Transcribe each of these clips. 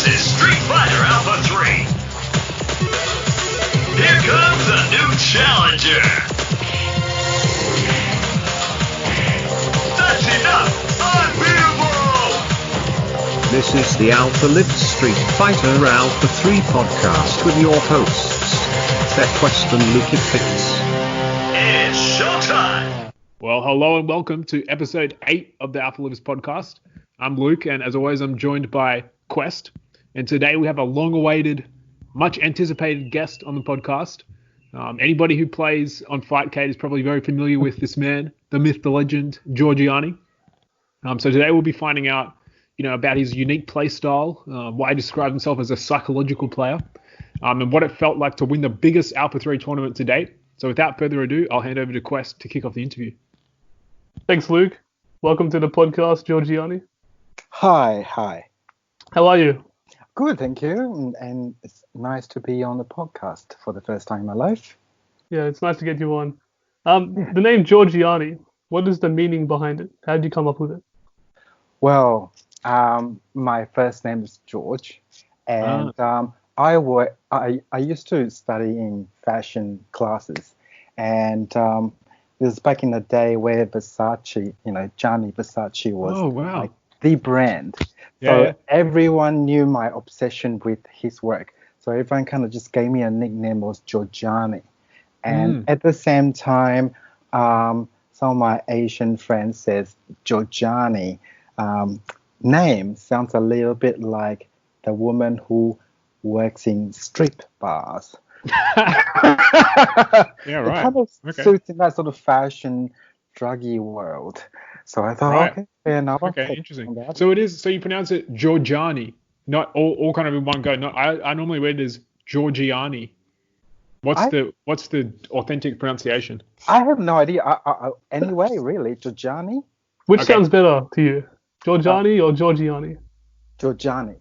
This is Street Fighter Alpha 3. Here comes a new challenger. That's enough! Unbeatable! This is the Lukefitz Street Fighter Alpha 3 podcast with your hosts, PodCast and Lukefitz. It's showtime! Well, hello and welcome to episode 8 of the Lukefitz podcast. I'm Luke, and as always, I'm joined by Quest. And today we have a long-awaited, much-anticipated guest on the podcast. Anybody who plays on Fightcade is probably very familiar with this man, the myth, the legend, Georgianni. So today we'll be finding out, about his unique play style, why he describes himself as a psychological player, and what it felt like to win the biggest Alpha 3 tournament to date. So without further ado, I'll hand over to Quest to kick off the interview. Thanks, Luke. Welcome to the podcast, Georgianni. Hi. How are you? Good, thank you. And it's nice to be on the podcast for the first time in my life. Yeah, it's nice to get you on. The name Georgianni, what is the meaning behind it? How did you come up with it? Well, my first name is George, and I used to study in fashion classes, and this is back in the day where Versace, Gianni Versace was like the brand. So everyone knew my obsession with his work. So everyone kind of just gave me a nickname was Georgianni. And at the same time, some of my Asian friends says Georgianni. Name sounds a little bit like the woman who works in strip bars. Yeah, right. It kind of suits in that sort of fashion, druggy world. So I thought, okay, fair enough. Okay, interesting. So it is. So you pronounce it Georgianni, not all kind of in one go. Not I normally read it as Georgianni. What's the authentic pronunciation? I have no idea. Anyway, really, Georgianni. Which sounds better to you, Georgianni or Georgianni? Georgianni.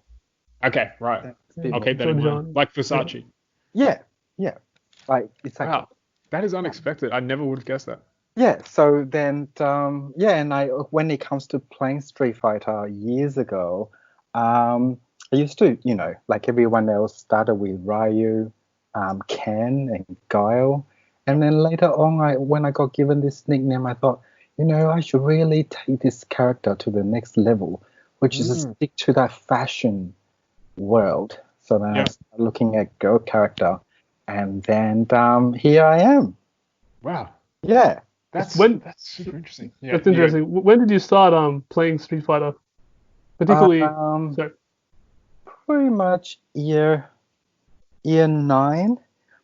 Okay, right. I'll keep that in mind. Like Versace. Yeah. Like it's like. Wow, that is unexpected. I never would have guessed that. Yeah. So then, and when it comes to playing Street Fighter years ago, I used to, like everyone else, started with Ryu, Ken, and Guile, and then later on, when I got given this nickname, I thought, I should really take this character to the next level, which is to stick to that fashion world. So then I started looking at girl character, and then here I am. Wow. Yeah. That's super interesting. Yeah, that's interesting. When did you start playing Street Fighter? Particularly, pretty much year 9,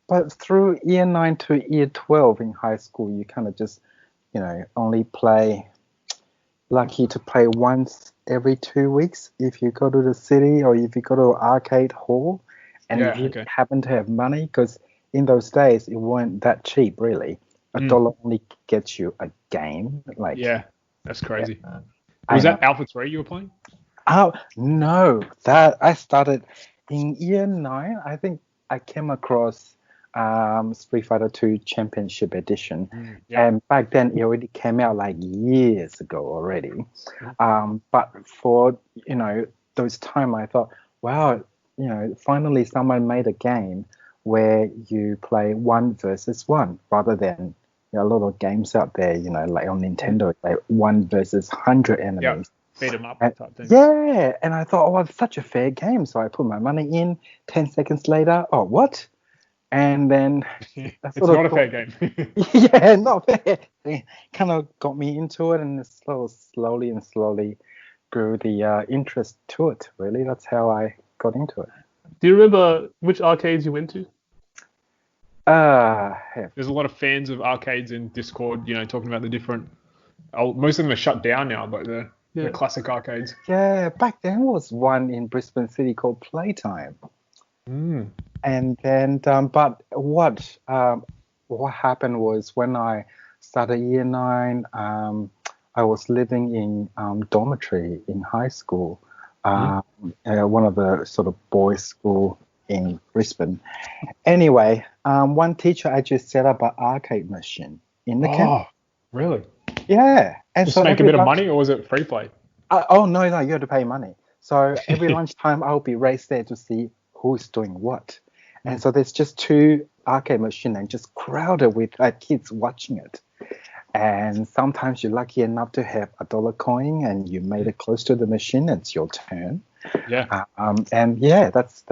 but through year 9 to year 12 in high school, you kind of just, only lucky to play once every 2 weeks if you go to the city or if you go to an arcade hall, and if you happen to have money, because in those days it weren't that cheap really. $1 only gets you a game. That's crazy. Was that Alpha 3 you were playing? Oh no, that I started in year 9. I think I came across Street Fighter 2 Championship Edition, and back then it already came out like years ago already. But for those time, I thought, wow, finally someone made a game where you play 1 versus 1 rather than a lot of games out there, like on Nintendo, like 1 versus 100 enemies. Beat 'em up type thing. Yeah, and I thought, it's such a fair game. So I put my money in. 10 seconds later, what? And then it's not a fair game. Yeah, not fair. It kind of got me into it, and slowly grew the interest to it. Really, that's how I got into it. Do you remember which arcades you went to? There's a lot of fans of arcades in Discord, talking about the different. Most of them are shut down now, but the classic arcades. Yeah, back then was one in Brisbane City called Playtime. And then, but what happened was when I started year 9, I was living in dormitory in high school, one of the sort of boys' school in Brisbane. Anyway, one teacher actually set up an arcade machine in the camp. Really? Yeah. And just make a bit of money, or was it free play? No, you had to pay money. So every lunchtime, I'll be raced there to see who's doing what. And so there's just two arcade machines and just crowded with kids watching it. And sometimes you're lucky enough to have a dollar coin and you made it close to the machine. It's your turn. Yeah. And yeah, that's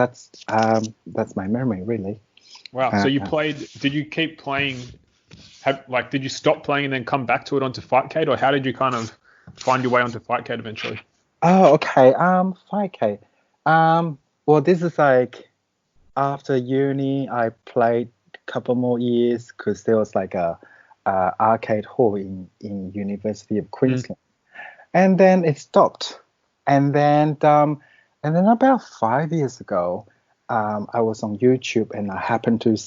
my memory really. Wow. So you played? Did you keep playing? Did you stop playing and then come back to it onto Fightcade, or how did you kind of find your way onto Fightcade eventually? Oh, okay. Fightcade. Well, this is like after uni, I played a couple more years because there was like a arcade hall in University of Queensland, and then it stopped. And then about 5 years ago, I was on YouTube and I happened to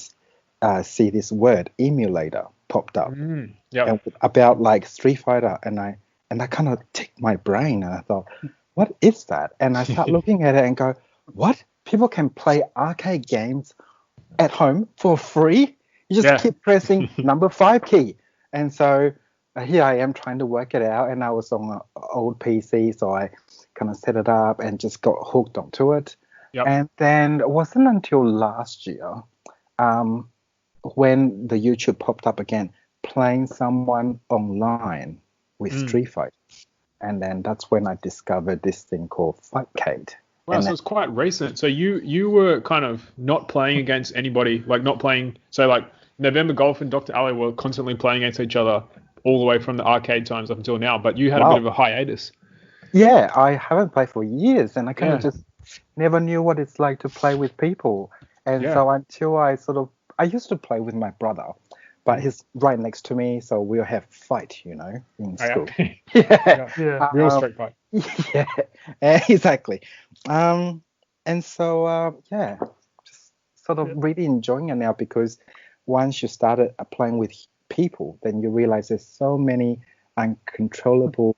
see this word emulator popped up, and about like Street Fighter, and I kind of ticked my brain and I thought, what is that? And I start looking at it and go, what? People can play arcade games at home for free? You just keep pressing number 5 key. And so here I am trying to work it out, and I was on an old PC, so I kind of set it up and just got hooked onto it. Yep. And then it wasn't until last year when the YouTube popped up again, playing someone online with Street Fighter. And then that's when I discovered this thing called Fightcade. Wow, so it's quite recent. So you were kind of not playing against anybody, like not playing. So like November Golf and Dr. Ali were constantly playing against each other all the way from the arcade times up until now, but you had a bit of a hiatus. Yeah, I haven't played for years, and I kind of just never knew what it's like to play with people. And so until I used to play with my brother, but he's right next to me, so we'll have fight, in school. Real street fight. Yeah, exactly. And so, just sort of really enjoying it now, because once you started playing with people, then you realize there's so many uncontrollable,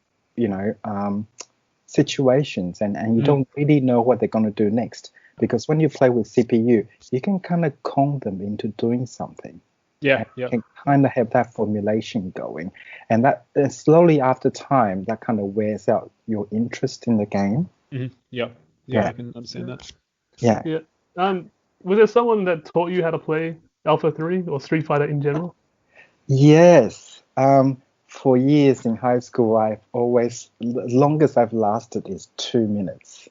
situations, and you don't really know what they're going to do next. Because when you play with CPU, you can kind of con them into doing something. You can kind of have that formulation going. And that slowly after time, that kind of wears out your interest in the game. Mm-hmm. Yeah, I can understand that. Yeah. Was there someone that taught you how to play Alpha 3 or Street Fighter in general? Yes. For years in high school, the longest I've lasted is 2 minutes.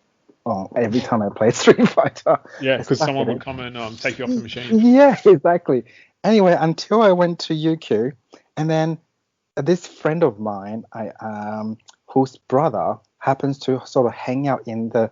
Every time I play Street Fighter. Yeah, because someone would come and take you off the machine. Yeah, exactly. Anyway, until I went to UQ, and then this friend of mine, whose brother happens to sort of hang out in the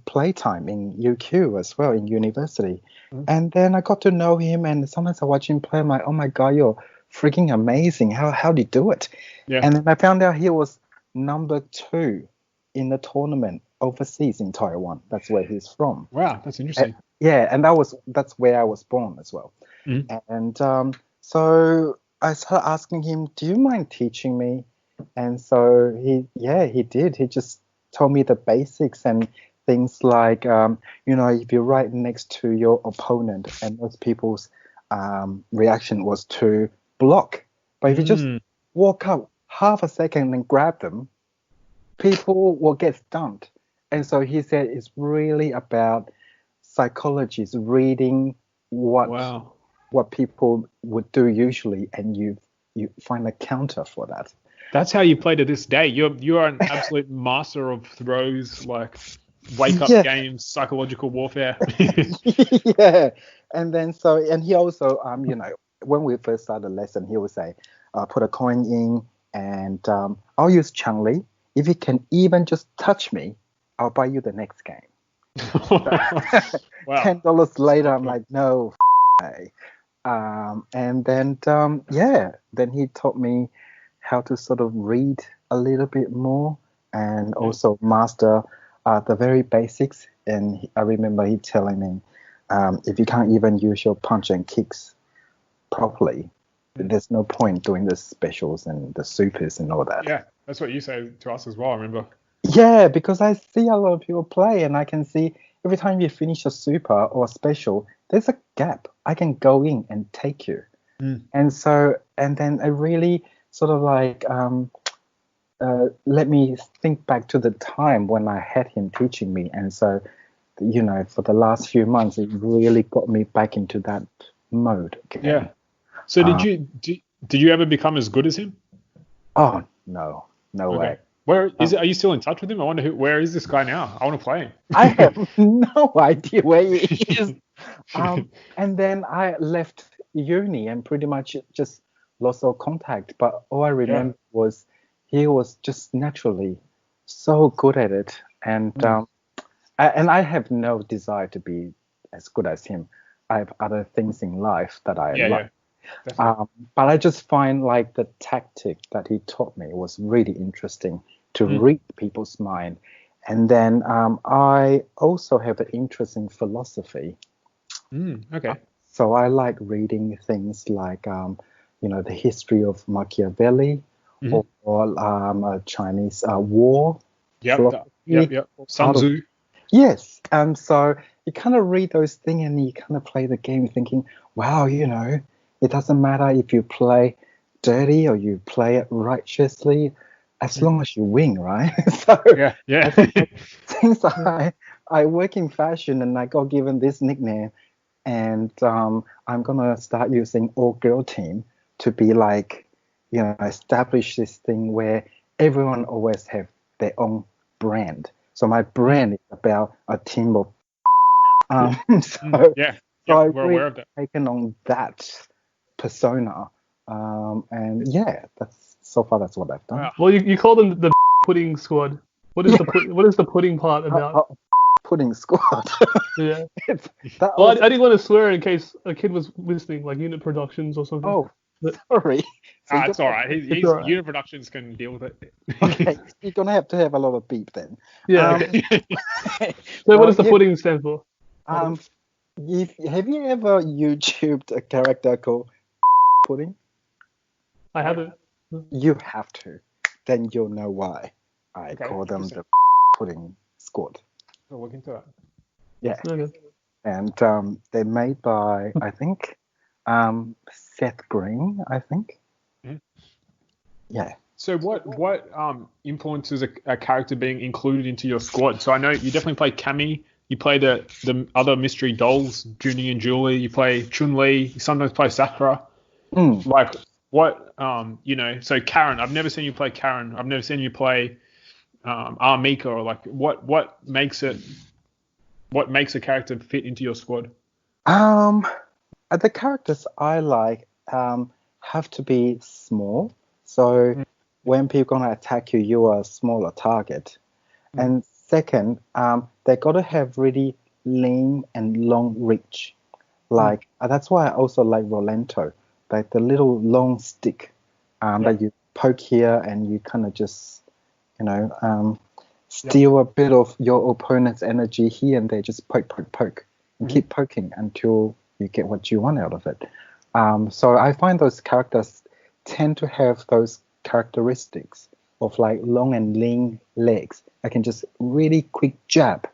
playtime in UQ as well, in university. And then I got to know him, and sometimes I watch him play. I'm like, oh my God, you're freaking amazing. How do you do it? Yeah. And then I found out he was number 2 in the tournament overseas in Taiwan. That's where he's from. Wow, that's interesting. And that's where I was born as well. And so I started asking him, do you mind teaching me? And so he did. He just told me the basics and things like, if you're right next to your opponent, and most people's reaction was to block. But if you just walk up half a second and grab them, people will get stunned. And so he said it's really about psychology, it's reading what people would do usually, and you find a counter for that. That's how you play to this day. You are an absolute master of throws, like wake up games, psychological warfare. Yeah. And then and he also when we first started the lesson, he would say, put a coin in, and I'll use Chun-Li. If you can even just touch me, I'll buy you the next game. Wow. $10 later, I'm like, no, way. And then, then he taught me how to sort of read a little bit more, and also master the very basics. And I remember he telling me, if you can't even use your punch and kicks properly, there's no point doing the specials and the supers and all that. Yeah, that's what you say to us as well, I remember. Yeah, because I see a lot of people play, and I can see every time you finish a super or a special, there's a gap. I can go in and take you. And then I really sort of like let me think back to the time when I had him teaching me, and so for the last few months, it really got me back into that mode again. Yeah. So did you ever become as good as him? Oh no, no way. Where is it? Are you still in touch with him? I wonder where is this guy now? I want to play him. I have no idea where he is. And then I left uni and pretty much just lost all contact. But all I remember was he was just naturally so good at it, and I have no desire to be as good as him. I have other things in life that I like. Yeah. But I just find like the tactic that he taught me was really interesting to read people's mind. And then I also have an interest in philosophy. Okay. So I like reading things like, the history of Machiavelli or a Chinese war. Yep. Sun Tzu. Yes. So you kind of read those things and you kind of play the game thinking, wow, it doesn't matter if you play dirty or you play it righteously, as long as you win, right? So yeah. since I work in fashion and I got given this nickname, and I'm gonna start using all-girl team to be like, establish this thing where everyone always have their own brand. So my brand is about a team of. So I really taken on that persona, and that's what I've done. Wow. Well, you call them the pudding squad. What is the pudding part about? Pudding squad. Yeah. I didn't want to swear in case a kid was listening, like Unit Productions or something. Oh, sorry. So it's all right. He's all right. Unit Productions can deal with it. Okay, you're gonna have to have a lot of beep then. Yeah. So what does the pudding stand for? Have you ever YouTubed a character called Pudding? I haven't. You have to. Then you'll know why I call them the Pudding Squad. I'll look into it. Yeah. Okay. And they're made by, I think, Seth Green, I think. Mm-hmm. Yeah. So what influences a character being included into your squad? So I know you definitely play Cammy. You play the other mystery dolls, Junie and Julie. You play Chun-Li. You sometimes play Sakura. Like what? So Karen. I've never seen you play Karen. I've never seen you play Mika, or like what makes a character fit into your squad? The characters I like have to be small. So when people gonna attack you, you are a smaller target. And second, they gotta have really lean and long reach. Like that's why I also like Rolento, like the little long stick that you poke here and you kind of just steal a bit of your opponent's energy here and there, just poke, and keep poking until you get what you want out of it. So I find those characters tend to have those characteristics of like long and lean legs. I can just really quick jab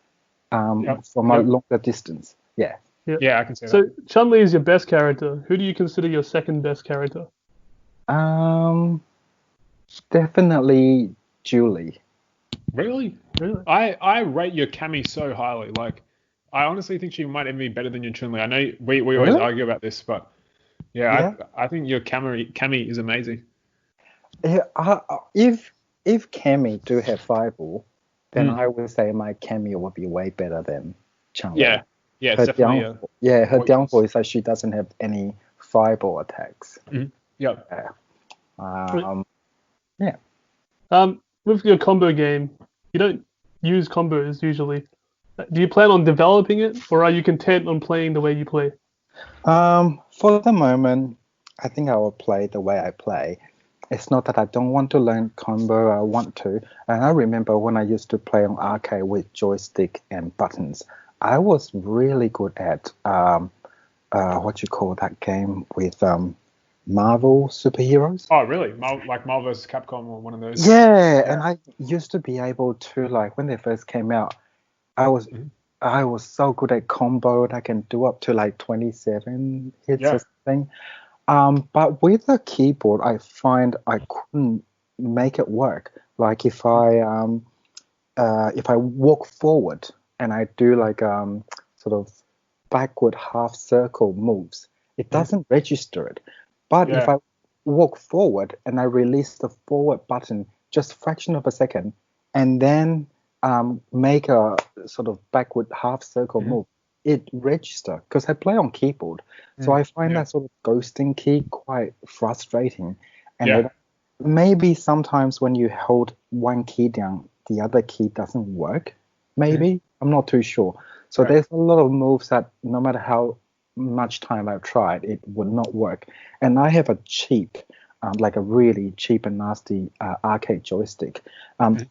from a longer distance. Yeah. Yeah, I can see that. So Chun-Li is your best character. Who do you consider your second best character? Definitely Julie. Really? I rate your Cammy so highly. Like, I honestly think she might even be better than your Chun-Li. I know we always argue about this, but I think your Cammy is amazing. Yeah, if Cammy do have fireball, then I would say my Cammy would be way better than Chun-Li. Yeah, it's definitely. Her downfall is that she doesn't have any fireball attacks. Yeah. With your combo game, you don't use combos usually. Do you plan on developing it, or are you content on playing the way you play? For the moment, I think I will play the way I play. It's not that I don't want to learn combo, I want to. And I remember when I used to play on arcade with joystick and buttons, I was really good at what you call that game with Marvel superheroes. Oh, really? Like Marvel vs. Capcom or one of those? Yeah, and I used to be able to, like, when they first came out, I was so good at combo that I can do up to like 27 hits or something. But with the keyboard, I find I couldn't make it work. Like if I walk forward and I do like sort of backward half circle moves, it doesn't register it. But if I walk forward and I release the forward button just fraction of a second, and then make a sort of backward half circle move, it registers because I play on keyboard. So I find that sort of ghosting key quite frustrating. And maybe sometimes when you hold one key down, the other key doesn't work. Maybe. I'm not too sure. So there's a lot of moves that no matter how much time I've tried, it would not work. And I have a cheap, like a really cheap and nasty arcade joystick.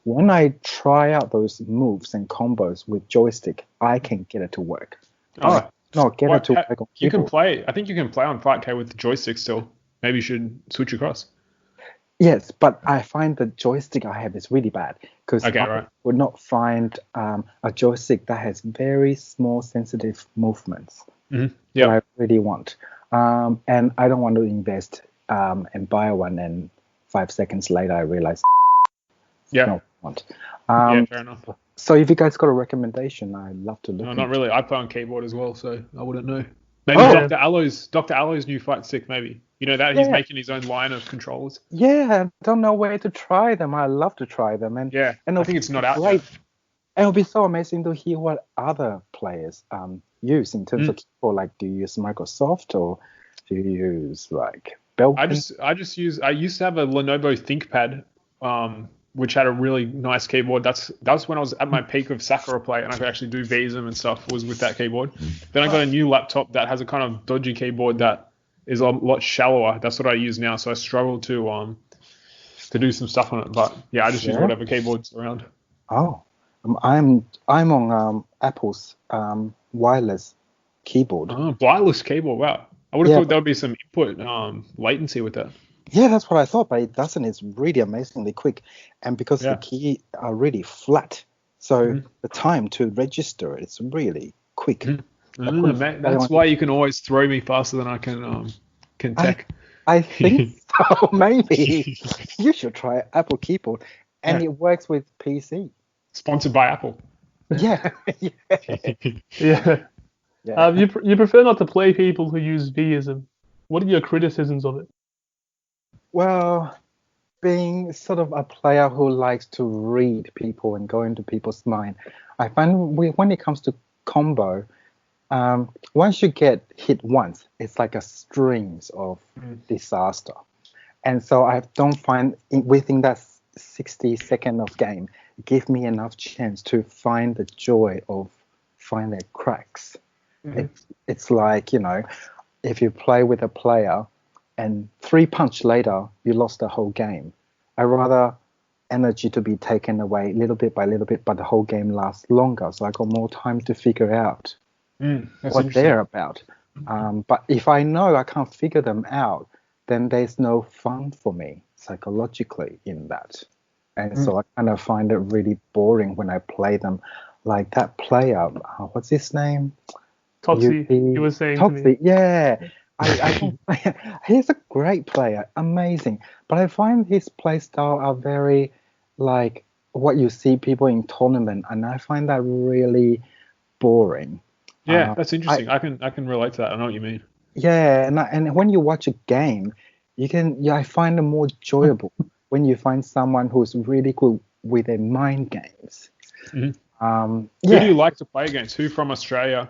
When I try out those moves and combos with joystick, I can get it to work. Oh, no, get it to work on you can keyboard. play. I think you can play on 5K with the joystick still. Maybe you should switch across. Yes, but I find the joystick I have is really bad because I would not find a joystick that has very small sensitive movements that I really want. And I don't want to invest and buy one, and 5 seconds later I realize no, I want. Fair enough. So if you guys got a recommendation, I'd love to look. No, not really. I play on keyboard as well, so I wouldn't know. Maybe Dr. Alloy's new fight stick, maybe. You know that he's making his own line of controllers. Yeah, I don't know where to try them. I love to try them, and I think it's not out yet. And it'll be so amazing to hear what other players use in terms of keyboard. Like, do you use Microsoft or do you use like Belkin? I used to have a Lenovo ThinkPad, which had a really nice keyboard. That's when I was at my peak of Sakura play, and I could actually do VSM and stuff. Was with that keyboard. Then I got a new laptop that has a kind of dodgy keyboard that is a lot shallower. That's what I use now. So I struggle to do some stuff on it. But yeah, I just use whatever keyboard's around. Oh, I'm on Apple's wireless keyboard. Oh, wireless keyboard. Wow. I would have thought there would be some input latency with that. Yeah, that's what I thought, but it doesn't. It's really amazingly quick. And because the keys are really flat, so the time to register it's really quick. That's why you can always throw me faster than I can tech. I think so. Maybe you should try Apple keyboard, and it works with PC. Sponsored by Apple. Yeah. You prefer not to play people who use Vism. What are your criticisms of it? Well, being sort of a player who likes to read people and go into people's mind, I find when it comes to combo, once you get hit once, it's like a strings of disaster. And so I don't find within that 60 second of game, give me enough chance to find the joy of finding cracks. It's like, if you play with a player and 3 punch later, you lost the whole game. I rather energy to be taken away little bit by little bit, but the whole game lasts longer. So I got more time to figure out what they're about. But if I know I can't figure them out, then there's no fun for me psychologically in that. And so I kind of find it really boring when I play them. Like that player, what's his name? Totsi, he was saying to me. Yeah. I don't, he's a great player, amazing. But I find his play style are very like what you see people in tournament, and I find that really boring. Yeah, that's interesting. I can relate to that. I know what you mean. Yeah, and when you watch a game, I find it more enjoyable when you find someone who's really good with their mind games. Who do you like to play against? Who from Australia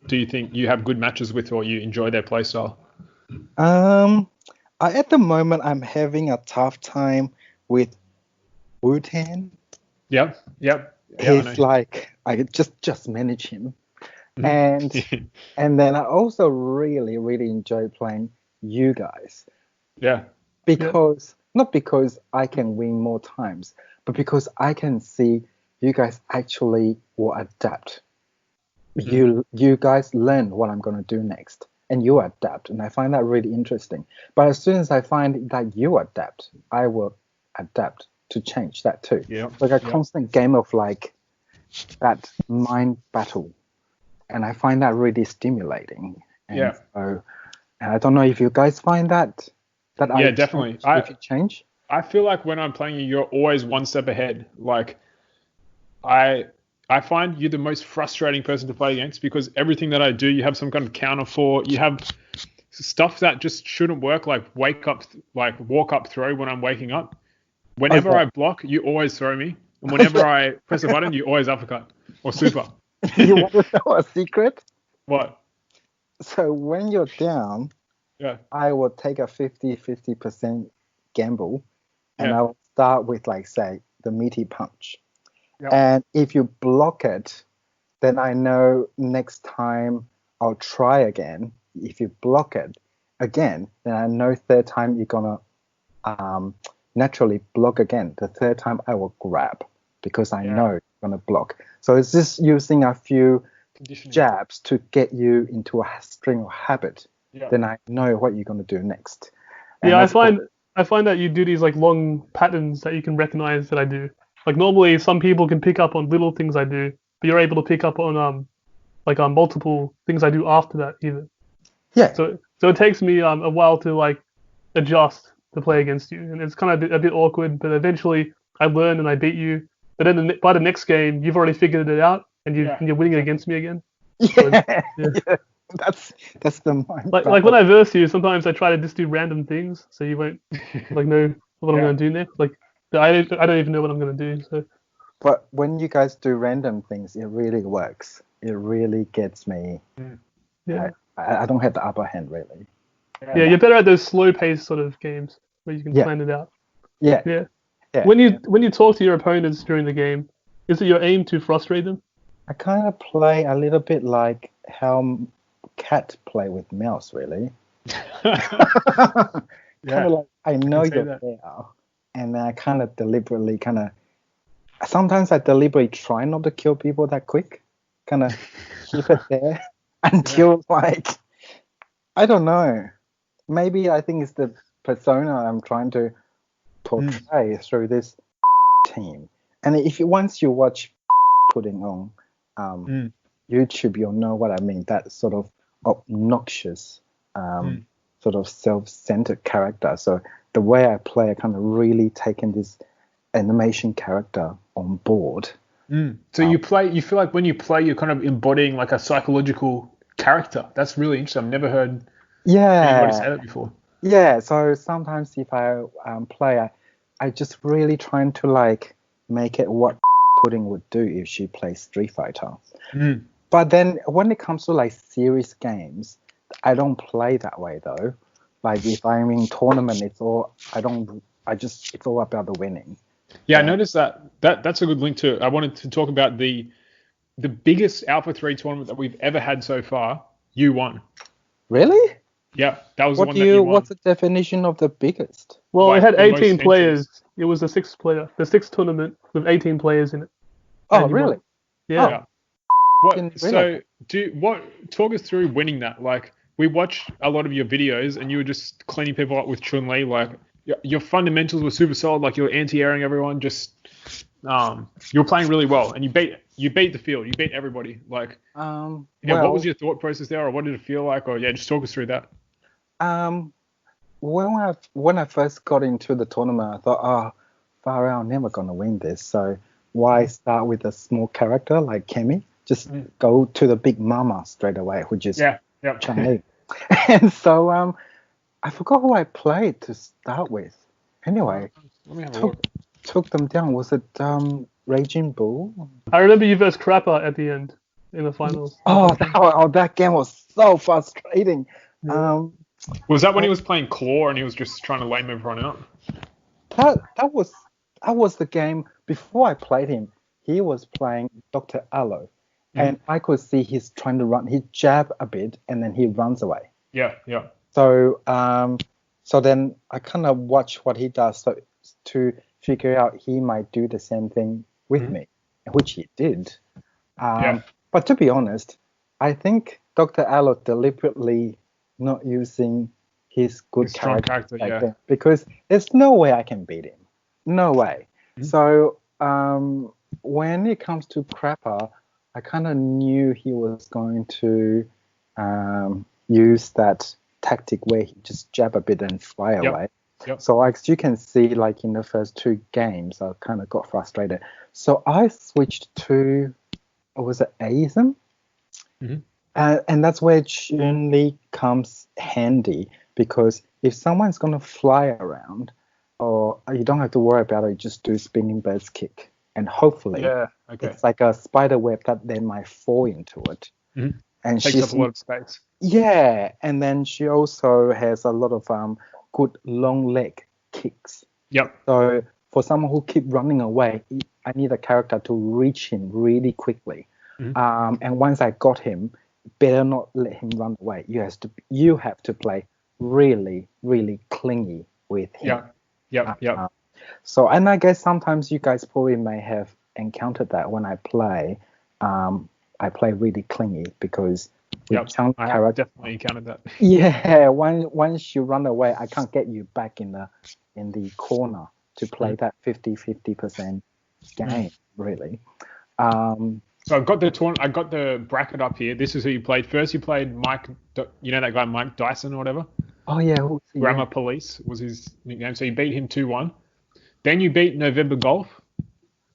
do you think you have good matches with, or you enjoy their play style? At the moment, I'm having a tough time with Wutan. Yep. He's like, I just manage him. And then I also really, really enjoy playing you guys. Yeah. Not because I can win more times, but because I can see you guys actually will adapt. You guys learn what I'm going to do next, and you adapt, and I find that really interesting. But as soon as I find that you adapt, I will adapt to change that too. Like a constant game of like that mind battle, and I find that really stimulating. So, and I don't know if you guys find that. Definitely. If you change. I feel like when I'm playing you, you're always one step ahead. Like, I find you're the most frustrating person to play against because everything that I do, you have some kind of counter for. You have stuff that just shouldn't work, like walk up throw when I'm waking up. Whenever I block, you always throw me. And whenever I press a button, you always uppercut or super. You want to know a secret? What? So when you're down, Yeah. I will take a 50% gamble, and Yeah. I will start with, like, say, the meaty punch. Yep. And if you block it, then I know next time I'll try again. If you block it again, then I know third time you're gonna naturally block again. The third time I will grab because I know you're gonna block. So it's just using a few jabs to get you into a string or habit. Yeah. Then I know what you're gonna do next. Yeah, I find that you do these like long patterns that you can recognize that I do. Like normally some people can pick up on little things I do, but you're able to pick up on multiple things I do after that even. Yeah. So it takes me a while to like adjust to play against you, and it's kind of a bit awkward. But eventually I learn and I beat you. But then by the next game, you've already figured it out, and you're winning against me again. Yeah. That's the mind. Like when I verse you, sometimes I try to just do random things, so you won't like know what I'm gonna do next. Like I don't even know what I'm gonna do. So. But when you guys do random things, it really works. It really gets me. Yeah. I don't have the upper hand really. Yeah, you're better at those slow-paced sort of games where you can plan it out. Yeah. Yeah. When you talk to your opponents during the game, is it your aim to frustrate them? I kind of play a little bit like how cat play with mouse, really. Kind of like I know you're there, and then I kind of deliberately sometimes I deliberately try not to kill people that quick, kind of keep it there until like I don't know. Maybe I think it's the persona I'm trying to portray through this team. And once you watch putting on YouTube, you'll know what I mean. That sort of obnoxious, sort of self-centered character. So the way I play, I kind of really taken this animation character on board. So you feel like when you play, you're kind of embodying like a psychological character. That's really interesting. I've never heard anybody say that before. Yeah, so sometimes if I play, I just really trying to like make it what Pudding would do if she plays Street Fighter. But then when it comes to like serious games, I don't play that way though. Like if I'm in tournament, it's all about the winning. Yeah, I noticed that's a good link to. I wanted to talk about the biggest Alpha 3 tournament that we've ever had so far. You won. Really? Yeah, that was the one that you won. What's the definition of the biggest? Well, Like it had the 18 most players. entries. It was the sixth tournament with 18 players in it. Oh, really? Yeah. Talk us through winning that. Like we watched a lot of your videos and you were just cleaning people up with Chun-Li. Like your fundamentals were super solid. Like you were anti-airing everyone. Just you were playing really well and you beat the field. You beat everybody. Like what was your thought process there, or what did it feel like? Or just talk us through that. When I first got into the tournament, I thought, far out, I'm never gonna win this. So why start with a small character like Kemi? Just go to the big mama straight away, which is Chun-Li. And so I forgot who I played to start with. Anyway, let me have a look. Took them down. Was it Raging Bull? I remember you versed Crapper at the end in the finals. That game was so frustrating. Was that when he was playing Claw and he was just trying to lame everyone out? That was the game before I played him. He was playing Dr. Aloe, and I could see he's trying to run. He jab a bit and then he runs away. Yeah. So then I kind of watch what he does to figure out he might do the same thing with me, which he did. But to be honest, I think Dr. Aloe deliberately not using his good character because there's no way I can beat him. No way. So when it comes to Crapper, I kind of knew he was going to use that tactic where he just jab a bit and fly away. Yep. So as you can see, like in the first 2 games, I kind of got frustrated. So I switched to, was it Aism? Mm-hmm. And that's where Chun-Li comes handy, because if someone's going to fly around, or you don't have to worry about it, just do spinning bird's kick. And hopefully it's like a spider web that they might fall into it. Mm-hmm. And Takes up a lot of space. Yeah, and then she also has a lot of good long leg kicks. Yep. So for someone who keep running away, I need a character to reach him really quickly. Mm-hmm. And once I got him, better not let him run away. You have to play really, really clingy with him. Yep. So, and I guess sometimes you guys probably may have encountered that when I play. I play really clingy because I have definitely encountered that. Yeah, once you run away, I can't get you back in the corner to play that 50% game, really. So I've got the bracket up here. This is who you played. First you played Mike, you know that guy Mike Dyson or whatever? Oh, yeah. Grammar Police was his nickname. So you beat him 2-1. Then you beat November Golf.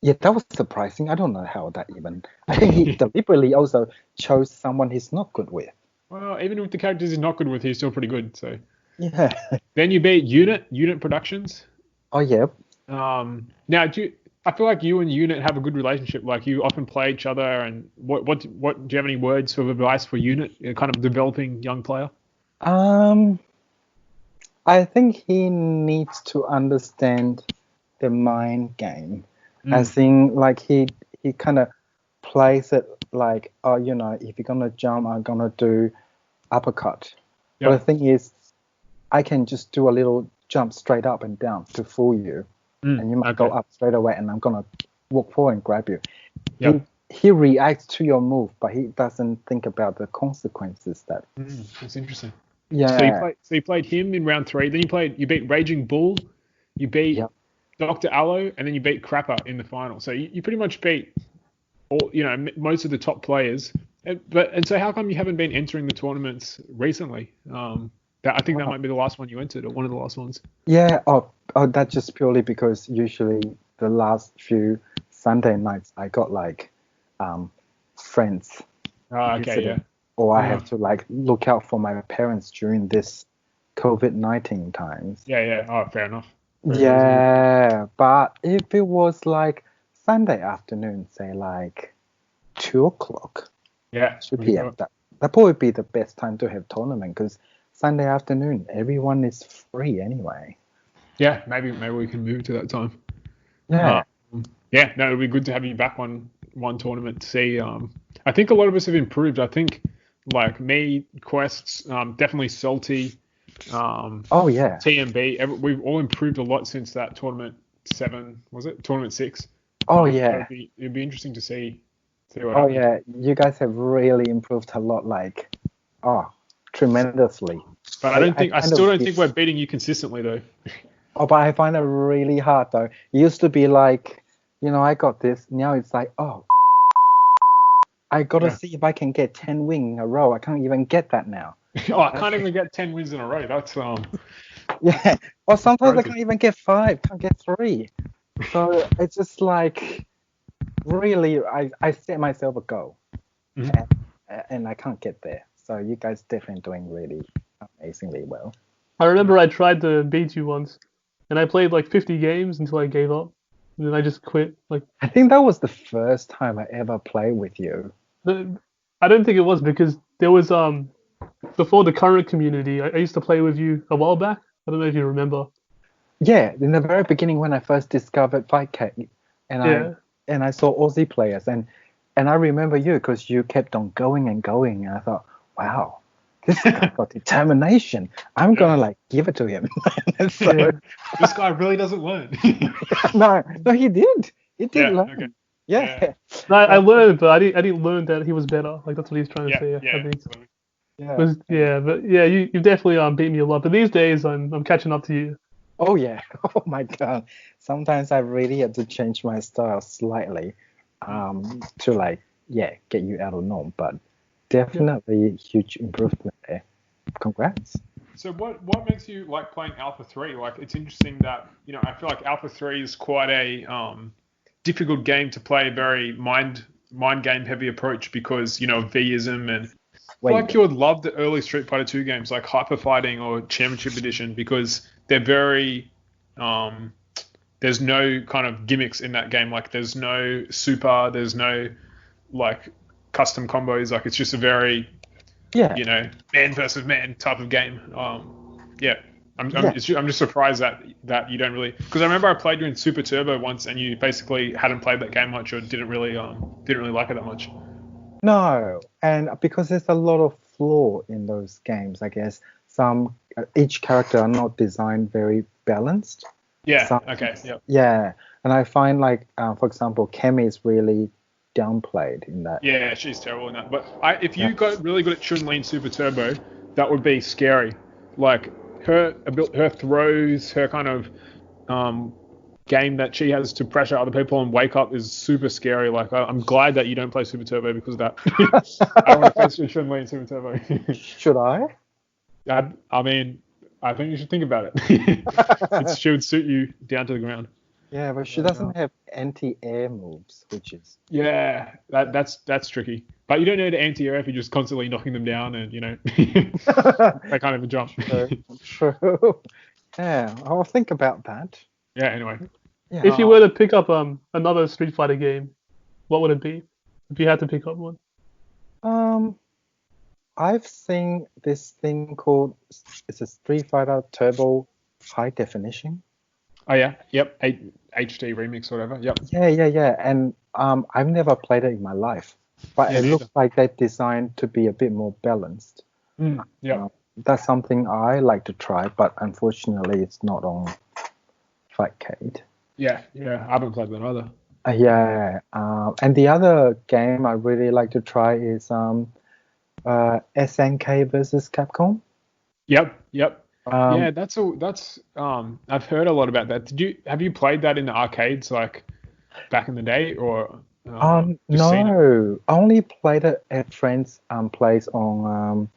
Yeah, that was surprising. I don't know how that even... I think he deliberately also chose someone he's not good with. Well, even with the characters he's not good with, he's still pretty good. So yeah. Then you beat Unit Productions. Oh, yeah. Now, I feel like you and Unit have a good relationship. Like you often play each other. And what do you have any words of advice for Unit, kind of developing young player? I think he needs to understand the mind game. As in, like he kind of plays it like, oh, if you're gonna jump, I'm gonna do uppercut. Yep. But the thing is, I can just do a little jump straight up and down to fool you, and you might go up straight away, and I'm gonna walk forward and grab you. Yep. He reacts to your move, but he doesn't think about the consequences. That's interesting. Yeah. So you played him in round 3. Then you beat Raging Bull, you beat Dr. Aloe, and then you beat Crapper in the final. So you pretty much beat all, most of the top players. And so how come you haven't been entering the tournaments recently? I think that might be the last one you entered, or one of the last ones. Yeah. Oh, that's just purely because usually the last few Sunday nights I got like friends. Okay. Or I have to like look out for my parents during this COVID-19 times. Yeah. Oh, fair enough. Yeah, but if it was like Sunday afternoon, say like 2 o'clock, 2 p.m., that probably be the best time to have tournament, because Sunday afternoon, everyone is free anyway. Yeah, maybe we can move to that time. Yeah. No, it'd be good to have you back on one tournament to see. I think a lot of us have improved. I think like me, Quests, definitely Salty. Oh yeah. TMB, we've all improved a lot since that tournament 7, was it? Tournament 6. Oh yeah. It'd be interesting to see what Oh happens. yeah, you guys have really improved a lot, like tremendously. But I still don't think we're beating you consistently though. Oh, but I find it really hard though. It used to be like, I got this. Now it's like, I gotta see if I can get 10 wins in a row. I can't even get that now. I can't even get 10 wins in a row. That's Yeah. Or sometimes I can't even get 5. Can't get 3. So it's just like, really, I set myself a goal, and I can't get there. So you guys definitely doing really amazingly well. I remember I tried to beat you once, and I played like 50 games until I gave up, and then I just quit. Like I think that was the first time I ever played with you. I don't think it was, because there was before the current community, I used to play with you a while back. I don't know if you remember. Yeah, in the very beginning when I first discovered 5K, and I saw Aussie players, and I remember you because you kept on going and going, and I thought, wow, this guy got determination. I'm gonna like give it to him. This guy really doesn't learn. No, he did. He did learn. Okay. Yeah. No, I learned, but I didn't learn that he was better. Like that's what he's trying to say. Yeah. I think. Yeah. You definitely beat me a lot. But these days I'm catching up to you. Oh yeah. Oh my God. Sometimes I really have to change my style slightly, to like get you out of norm. But definitely huge improvement there. Congrats. So what makes you like playing Alpha 3? Like, it's interesting that, I feel like Alpha 3 is quite a difficult game to play, very mind game heavy approach because, Vism, and I feel like you would love the early Street Fighter 2 games like Hyper Fighting or Championship Edition because they're very there's no kind of gimmicks in that game. Like, there's no super, there's no like custom combos. Like, it's just a very man versus man type of game. I'm just surprised that you don't really, because I remember I played you in Super Turbo once and you basically hadn't played that game much or didn't really like it that much. No, and because there's a lot of flaw in those games, I guess each character are not designed very balanced. Yeah. Okay. Yep. Yeah, and I find like, for example, Kemi is really downplayed in that. Yeah, she's terrible in that. But if you got really good at Chun-Li in Super Turbo, that would be scary. Like her throws, her kind of game that she has to pressure other people and wake up is super scary. Like, I'm glad that you don't play Super Turbo because of that. I don't want to face Chun-Li in Super Turbo. Should I? I mean, I think you should think about it. She would suit you down to the ground. Yeah, but she doesn't have anti-air moves, which is... Yeah, that's tricky. But you don't need anti-air if you're just constantly knocking them down and, that kind of a jump. True. Yeah, I'll think about that. Yeah, anyway. Yeah. If you were to pick up another Street Fighter game, what would it be? If you had to pick up one. I've seen this thing called, it's a Street Fighter Turbo High Definition. Oh yeah, yep, HD remix or whatever. Yep. Yeah, and I've never played it in my life, but it looks like they're designed to be a bit more balanced. Yeah. That's something I like to try, but unfortunately, it's not on Fightcade. Yeah, I haven't played that either. And the other game I really like to try is SNK versus Capcom. Yep. That's I've heard a lot about that. Have you played that in the arcades like back in the day or? No, I only played it at friends' place on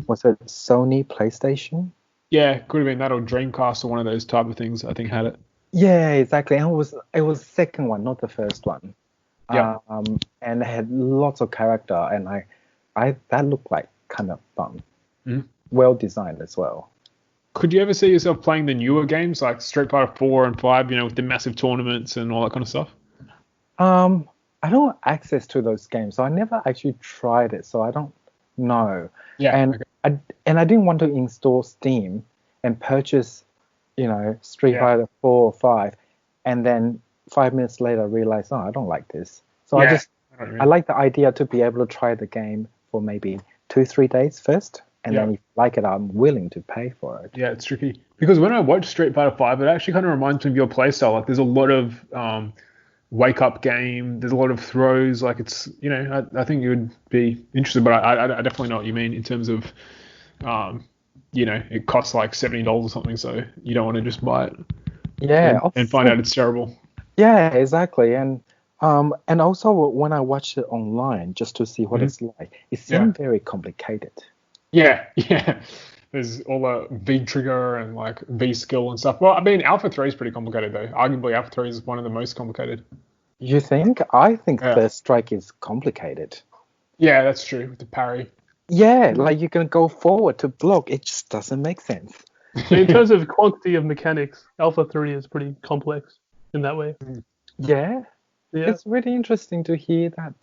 was it Sony PlayStation? Yeah, could have been that or Dreamcast or one of those type of things. I think had it. Yeah, exactly. And it was the second one, not the first one. Yeah. And it had lots of character, and I that looked like kind of fun. Well designed as well. Could you ever see yourself playing the newer games like Street Fighter 4 and 5, with the massive tournaments and all that kind of stuff? I don't have access to those games, so I never actually tried it, so I don't know. Yeah. And I didn't want to install Steam and purchase, Street Fighter 4 or 5, and then 5 minutes later realize, I don't like this. So I like the idea to be able to try the game for maybe 2-3 days first. And then if I like it, I'm willing to pay for it. Yeah, it's tricky. Because when I watch Street Fighter 5, it actually kind of reminds me of your playstyle. Like, there's a lot of wake-up game. There's a lot of throws. Like, it's, I think you would be interested. But I definitely know what you mean in terms of, it costs like $70 or something. So you don't want to just buy it. Yeah. And find out it's terrible. Yeah, exactly. And also when I watched it online, just to see what it's like, it seemed very complicated. Yeah. There's all the V trigger and like V skill and stuff. Well, I mean, Alpha 3 is pretty complicated though. Arguably, Alpha 3 is one of the most complicated. You think? I think First Strike is complicated. Yeah, that's true with the parry. Yeah, like you can go forward to block. It just doesn't make sense. In terms of quantity of mechanics, Alpha 3 is pretty complex in that way. Yeah. It's really interesting to hear that.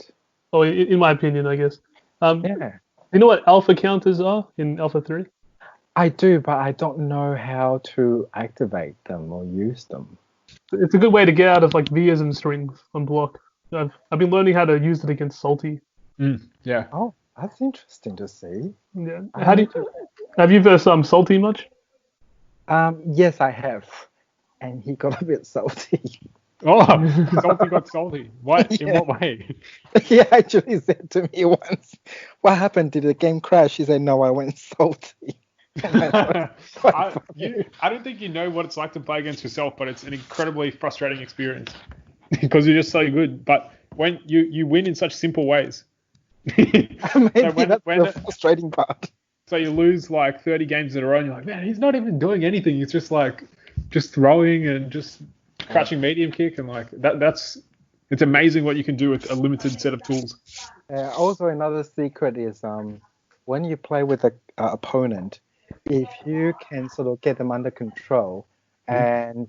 Oh, in my opinion, I guess. Yeah. You know what alpha counters are in Alpha 3? I do, but I don't know how to activate them or use them. It's a good way to get out of like Vism strings on block. I've been learning how to use it against Salty. Yeah. Oh, that's interesting to see. Yeah. Have you versed Salty much? Yes, I have. And he got a bit salty. Oh, Salty got salty. What? In what way? He actually said to me once, "What happened? Did the game crash?" He said, "No, I went salty." I don't think you know what it's like to play against yourself, but it's an incredibly frustrating experience because you're just so good. But when you win in such simple ways. Maybe that's the frustrating part. So you lose like 30 games in a row, and you're like, man, he's not even doing anything. He's just throwing and just crouching medium kick, and like it's amazing what you can do with a limited set of tools. Also, another secret is when you play with a opponent, if you can sort of get them under control and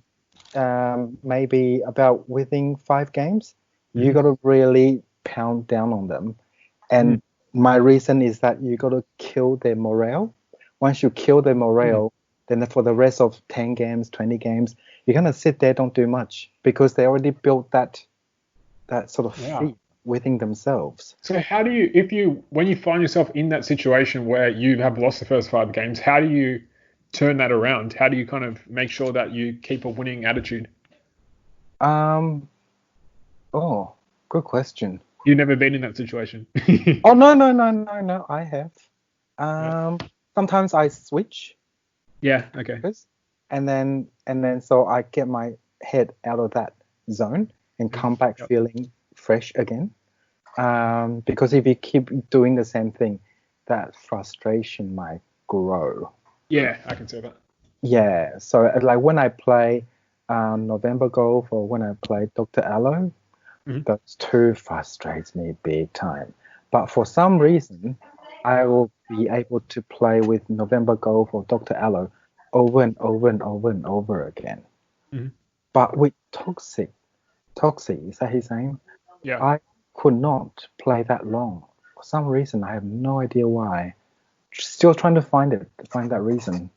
maybe about within 5 games, you got to really pound down on them. And my reason is that you got to kill their morale. Once you kill their morale, then for the rest of 10 games, 20 games, you're going to sit there, don't do much, because they already built that sort of feat within themselves. So how do you, when you find yourself in that situation where you have lost the first 5 games, how do you turn that around? How do you kind of make sure that you keep a winning attitude? Oh, good question. You've never been in that situation? Oh, no, I have. Sometimes I switch. Yeah, okay. And then so I get my head out of that zone and come back feeling fresh again. Because if you keep doing the same thing, that frustration might grow. Yeah, I can see that. Yeah, so like when I play November Golf or when I play Dr. Aloe, those two frustrates me big time. But for some reason, I will be able to play with November Golf or Dr. Aloe over and over and over and over again. But with Toxic, is that his name? Yeah. I could not play that long. For some reason, I have no idea why. Still trying to find that reason.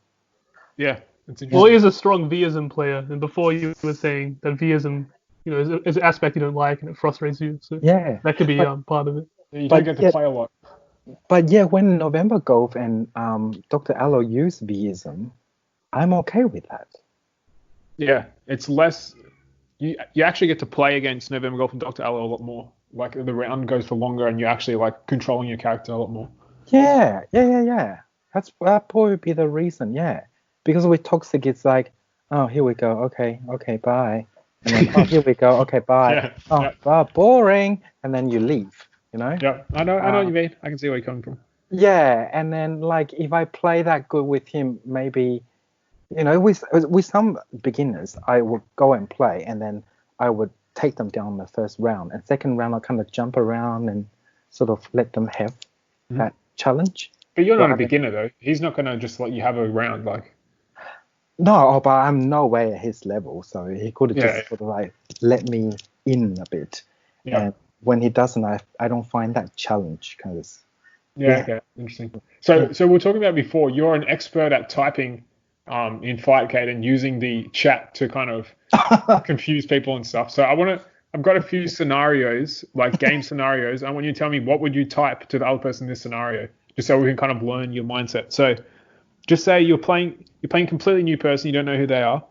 Yeah, it's interesting. Well, he is a strong Vism player, and before you were saying that Vism, is an aspect you don't like and it frustrates you. So yeah, that could be part of it. You don't get to play a lot. But yeah, when November Golf and Dr. Aloe use Vism, I'm okay with that. Yeah, it's less. You actually get to play against November Golf and Dr. Aloe a lot more. Like the round goes for longer, and you're actually like controlling your character a lot more. Yeah. That probably be the reason. Yeah, because with Toxic, it's like, oh, here we go. Okay, bye. And then oh, here we go. Okay, bye. Boring. And then you leave. Yeah, I know what you mean. I can see where you're coming from. Yeah, and then like if I play that good with him, maybe, with some beginners, I would go and play, and then I would take them down the first round, and second round I'll kind of jump around and sort of let them have that challenge. But you're not a beginner though. He's not gonna just let you have a round like. No, but I'm nowhere at his level, so he could have just sort of like let me in a bit. Yeah. And when he doesn't, I don't find that challenge because. Yeah. Okay. Interesting. So we were talking about before. You're an expert at typing in Fightcade and using the chat to kind of confuse people and stuff. So I've got a few scenarios, like game scenarios. I want you to tell me what would you type to the other person in this scenario, just so we can kind of learn your mindset. So just say you're playing completely new person, you don't know who they are,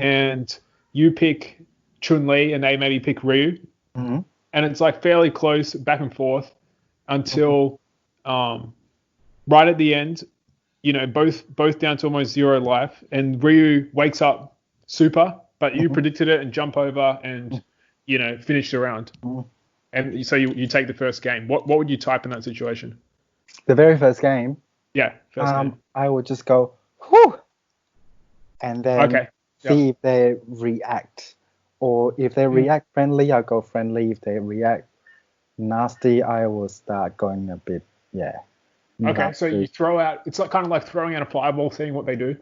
and you pick Chun-Li and they maybe pick Ryu, and it's like fairly close back and forth until right at the end, both down to almost 0 life, and Ryu wakes up super, but you predicted it and jump over and finish the round. And so you take the first game. What would you type in that situation? The very first game? Yeah, first game. I would just go, whew, and then see if they react. Or if they react friendly, I'll go friendly. If they react nasty, I will start going a bit, Okay, so you throw out, it's like kind of like throwing out a fireball, seeing what they do.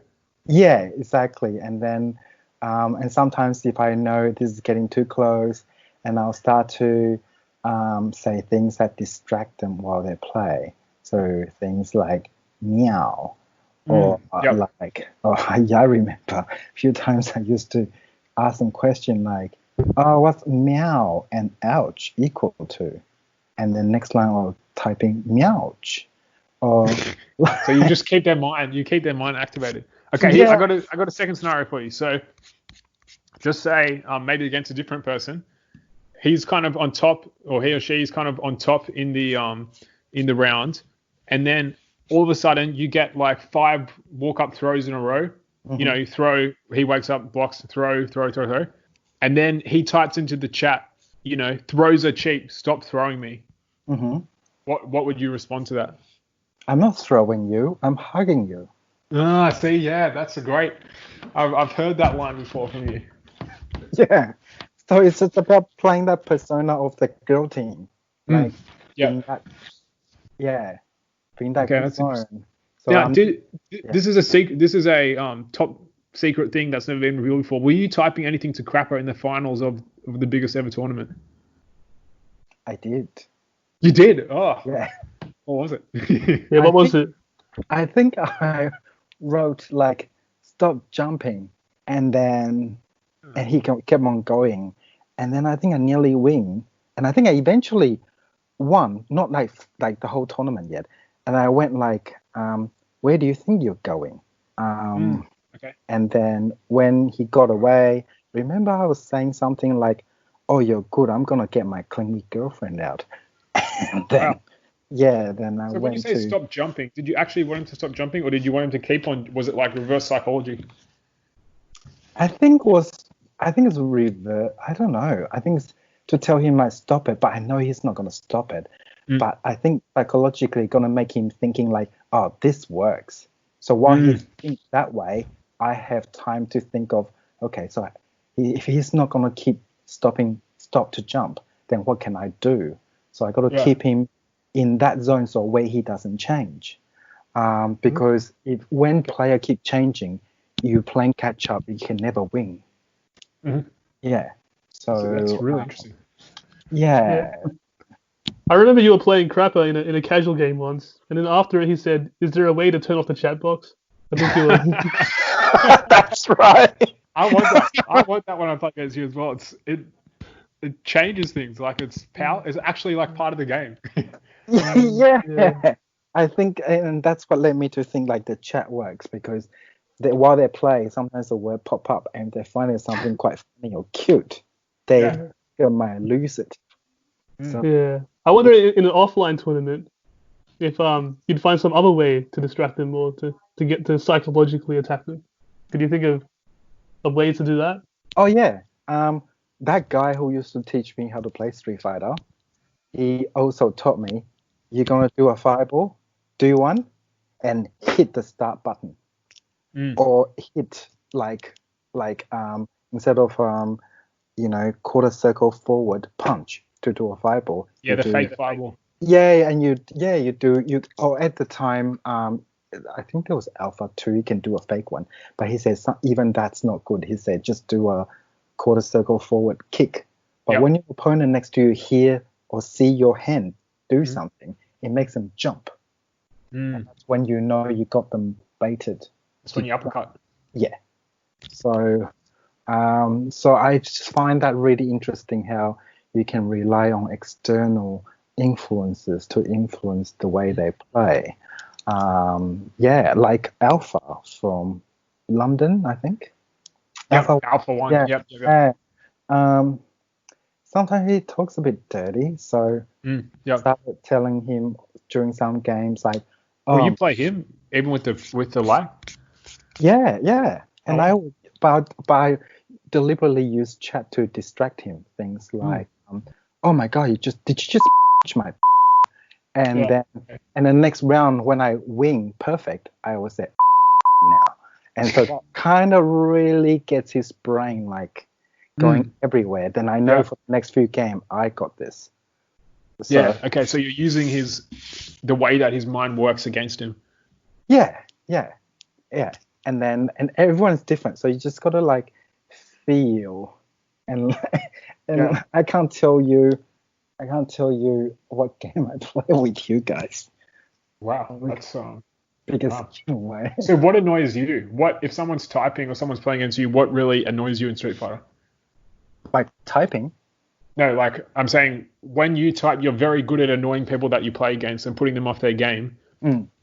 Yeah, exactly. And then, and sometimes if I know this is getting too close, and I'll start to say things that distract them while they play. So things like meow, or like, I remember a few times I used to ask them question like, what's meow and ouch equal to? And then next line I'll typing meowch. So you just keep their mind. You keep their mind activated. Okay, I got a second scenario for you. So just say maybe against a different person, he's kind of on top, or he or she is kind of on top in the round, and then all of a sudden you get like 5 walk-up throws in a row. You throw, he wakes up, blocks, throw, and then he types into the chat, throws are cheap, stop throwing me. What would you respond to that? I'm not throwing you. I'm hugging you. Ah, see, yeah, that's a great. I've heard that line before from you. Yeah. So it's just about playing that persona of the girl team, like Yeah. being that, yeah, being that Okay, good that's interesting. zone. So Now, I'm, yeah. this is a secret. This is a top secret thing that's never been revealed before. Were you typing anything to Crapper in the finals of the biggest ever tournament? I did. You did. Oh, Yeah. what was it? Yeah, what was it? I think I wrote like stop jumping, and then and he kept on going, and then I think I nearly win, and I think I eventually won, not like the whole tournament yet, and I went like, where do you think you're going? Okay. And then when he got away, remember I was saying something like, oh, you're good, I'm gonna get my clingy girlfriend out, and then. Wow. Yeah, then I So when went you say to. stop jumping, did you actually want him to stop jumping, or did you want him to keep on? Was it like reverse psychology? I think it's reverse. I don't know. I think it's to tell him like stop it, but I know he's not gonna stop it. But I think psychologically gonna make him thinking like, oh, this works. So while he thinks that way, I have time to think of, okay, so if he's not gonna keep stop to jump, then what can I do? So I got to keep him in that zone so where he doesn't change. Because if when player keep changing, you playing catch up, you can never win. Yeah. So that's really interesting. Yeah. I remember you were playing Crapper in a casual game once, and then after it he said, "Is there a way to turn off the chat box?" I think you were. That's right. I want that. I want that when I play against you as well. It changes things. Like it's actually like part of the game. Yeah. I think, and that's what led me to think like the chat works because while they play, sometimes the word pop up and they find it something quite funny or cute. They might lose it. So, Yeah. I wonder in an offline tournament if you'd find some other way to distract them or to get to psychologically attack them. Could you think of a way to do that? Oh yeah. That guy who used to teach me how to play Street Fighter, he also taught me you're gonna do a fireball, do one, and hit the start button. Or hit like instead of quarter circle forward punch to do a fireball. Yeah, the fake fireball. Yeah, and you do. At the time, I think there was Alpha 2, you can do a fake one. But he says even that's not good. He said just do a quarter circle forward kick. But when your opponent next to you hear or see your hand do something, it makes them jump. And that's when you know you got them baited. That's when you uppercut. Yeah. So I just find that really interesting how you can rely on external influences to influence the way they play. Like Alpha from London, I think. Alpha 1. Yep. Sometimes he talks a bit dirty, so I started telling him during some games like, "Oh, you play him even with the lag?" Yeah. And I would deliberately use chat to distract him. Things like, "Oh my God, did you just my?" And then next round when I win perfect, I will say now. And so that kind of really gets his brain like going everywhere. Then I know for the next few games, I got this. So, okay. So you're using the way that his mind works against him. Yeah. And everyone's different. So you just got to like feel and I can't tell you what game I play with you guys. Wow, that's because So what annoys you? What if someone's typing or someone's playing against you? What really annoys you in Street Fighter? Like typing? No, like I'm saying when you type, you're very good at annoying people that you play against and putting them off their game.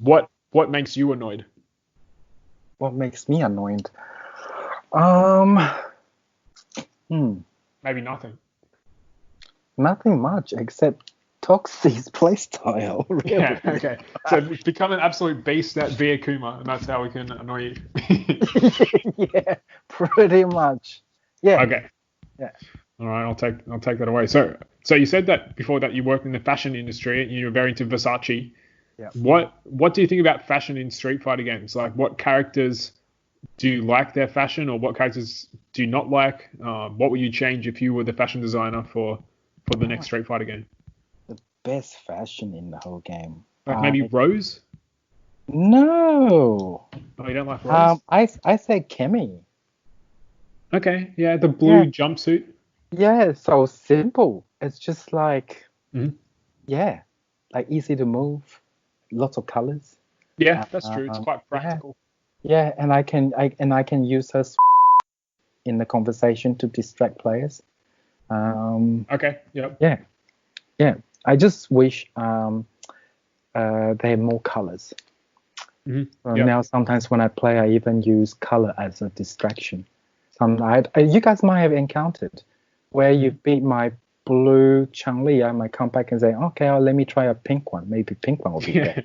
What makes you annoyed? What makes me annoyed? Maybe nothing. Nothing much except Toxie's playstyle. Really. Yeah, okay. So become an absolute beast at Via Kuma, and that's how we can annoy you. Yeah, pretty much. Yeah. Okay. Yeah. All right, I'll take that away. So you said that before that you worked in the fashion industry and you're very into Versace. Yeah. What do you think about fashion in Street Fighter games? Like, what characters do you like their fashion, or what characters do you not like? What would you change if you were the fashion designer for the next Street Fighter game? The best fashion in the whole game. Like maybe Rose? No. Oh, you don't like Rose? I say Kemi. Okay, yeah, the blue jumpsuit. Yeah, so simple. It's just like, Mhm. yeah, like easy to move, lots of colors. Yeah, that's true. It's quite practical. Yeah, and I can use her in the conversation to distract players. Okay, yep. Yeah. I just wish they had more colors. So now sometimes when I play, I even use color as a distraction. You guys might have encountered where you beat my blue Chun-Li, I might come back and say, okay, let me try a pink one. Maybe pink one will be better.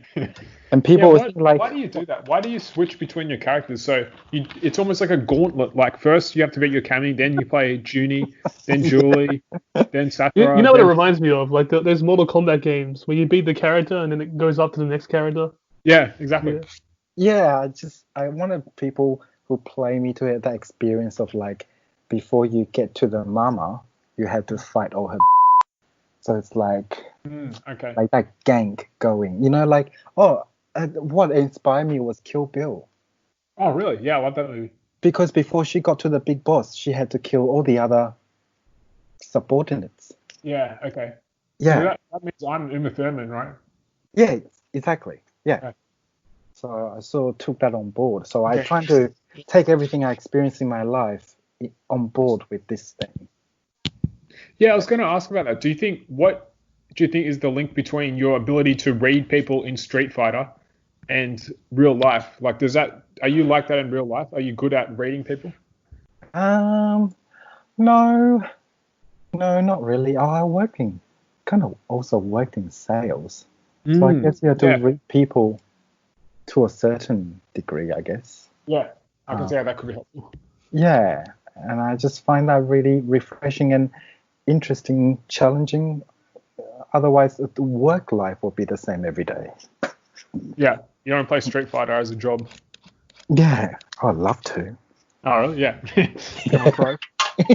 And people will think like, why do you do that? Why do you switch between your characters? So it's almost like a gauntlet. Like first you have to beat your Cammy, then you play Junie, then Julie, then Sakura. You know what it reminds me of? Like there's Mortal Kombat games where you beat the character and then it goes up to the next character. Yeah, exactly. Yeah, I wanted people who play me to have that experience of like, before you get to the mama, you have to fight all her. So it's like, like that gang going. You know, like, what inspired me was Kill Bill. Oh, really? Yeah, I love that movie. Because before she got to the big boss, she had to kill all the other subordinates. Yeah, okay. Yeah. So that means I'm Uma Thurman, right? Yeah, exactly. Yeah. Okay. So I sort of took that on board. So I try to take everything I experienced in my life on board with this thing. Yeah, I was going to ask about that. What do you think is the link between your ability to read people in Street Fighter and real life? Like, are you like that in real life? Are you good at reading people? No, not really. I also worked in sales. So I guess you have to read people to a certain degree, I guess. Yeah, I can see how that could be helpful. Yeah, and I just find that really refreshing and interesting, challenging. Otherwise, the work life will be the same every day. Yeah, you don't play Street Fighter as a job. Yeah, I'd love to. Oh, really? Yeah. Become a pro.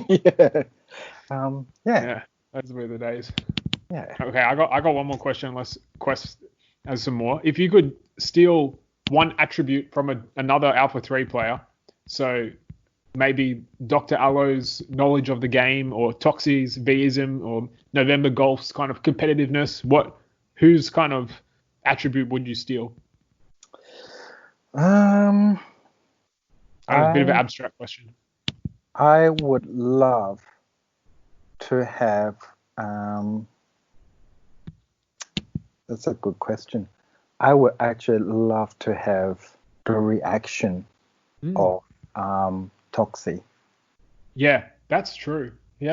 Yeah. Yeah, those were the days. Yeah. Okay, I got one more question. Unless Quest has some more. If you could steal one attribute from another Alpha 3 player, so maybe Dr. Alo's knowledge of the game, or Toxie's Vism, or November Golf's kind of competitiveness, whose kind of attribute would you steal? A bit of an abstract question. I would love to have. That's a good question. I would actually love to have the reaction of Toxie. Yeah, that's true. He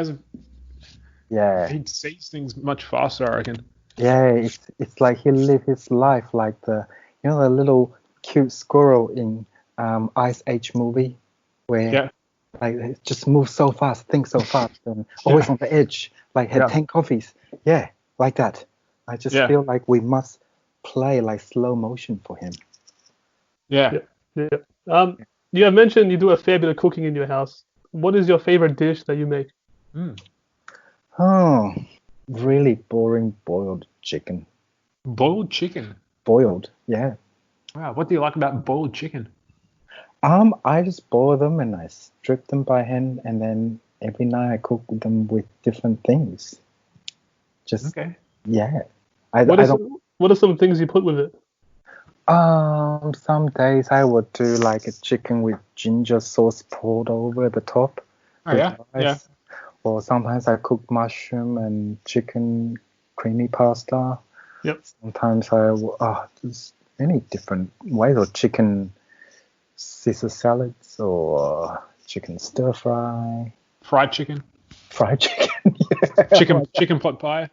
sees things much faster, I reckon. Yeah, it's like he lived his life like the little cute squirrel in Ice Age movie, where like it just moves so fast, thinks so fast, and always on the edge, like had 10 coffees. Yeah, like that. I just feel like we must play like slow motion for him. Yeah. You have mentioned you do a fair bit of cooking in your house. What is your favorite dish that you make? Oh, really boring boiled chicken. Boiled chicken? Boiled, yeah. Wow, what do you like about boiled chicken? I just boil them and I strip them by hand, and then every night I cook them with different things. Yeah. What are some things you put with it? Some days I would do like a chicken with ginger sauce poured over the top. Oh yeah, yeah. Or sometimes I cook mushroom and chicken creamy pasta. Yep. Sometimes there's many different ways, or chicken Caesar salads, or chicken stir fry. Fried chicken. Fried chicken. Yeah. Chicken pot pie.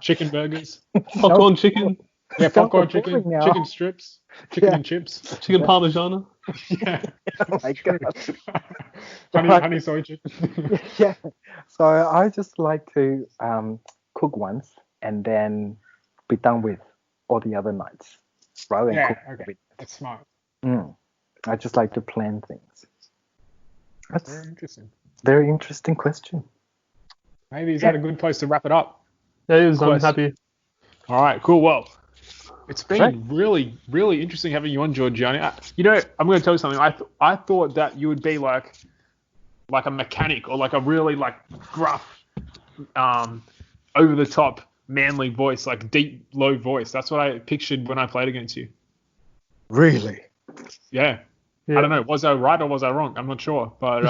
Chicken burgers. Popcorn chicken. Yeah, popcorn chicken. Chicken strips. Chicken and chips. Chicken parmigiana. Yeah. Oh my god. honey soy chicken. Yeah. So I just like to cook once and then be done with all the other nights rather than Yeah, cook okay. every That's smart. night. I just like to plan things. That's Very interesting. very interesting question. Maybe is that a good place to wrap it up? That is. I'm Quest. happy. All right, cool. Well, it's been Right. really, really interesting having you on, Georgianni. I'm going to tell you something. I thought that you would be like a mechanic or like a really like gruff, over the top, manly voice, like deep, low voice. That's what I pictured when I played against you. Really? Yeah. Yeah. I don't know. Was I right or was I wrong? I'm not sure. But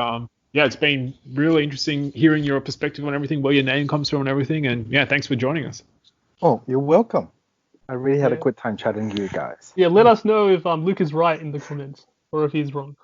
yeah, it's been really interesting hearing your perspective on everything, where your name comes from and everything. And yeah, thanks for joining us. Oh, you're welcome. I really had a Yeah. good time chatting to you guys. Yeah, let us know if Luke is right in the comments or if he's wrong.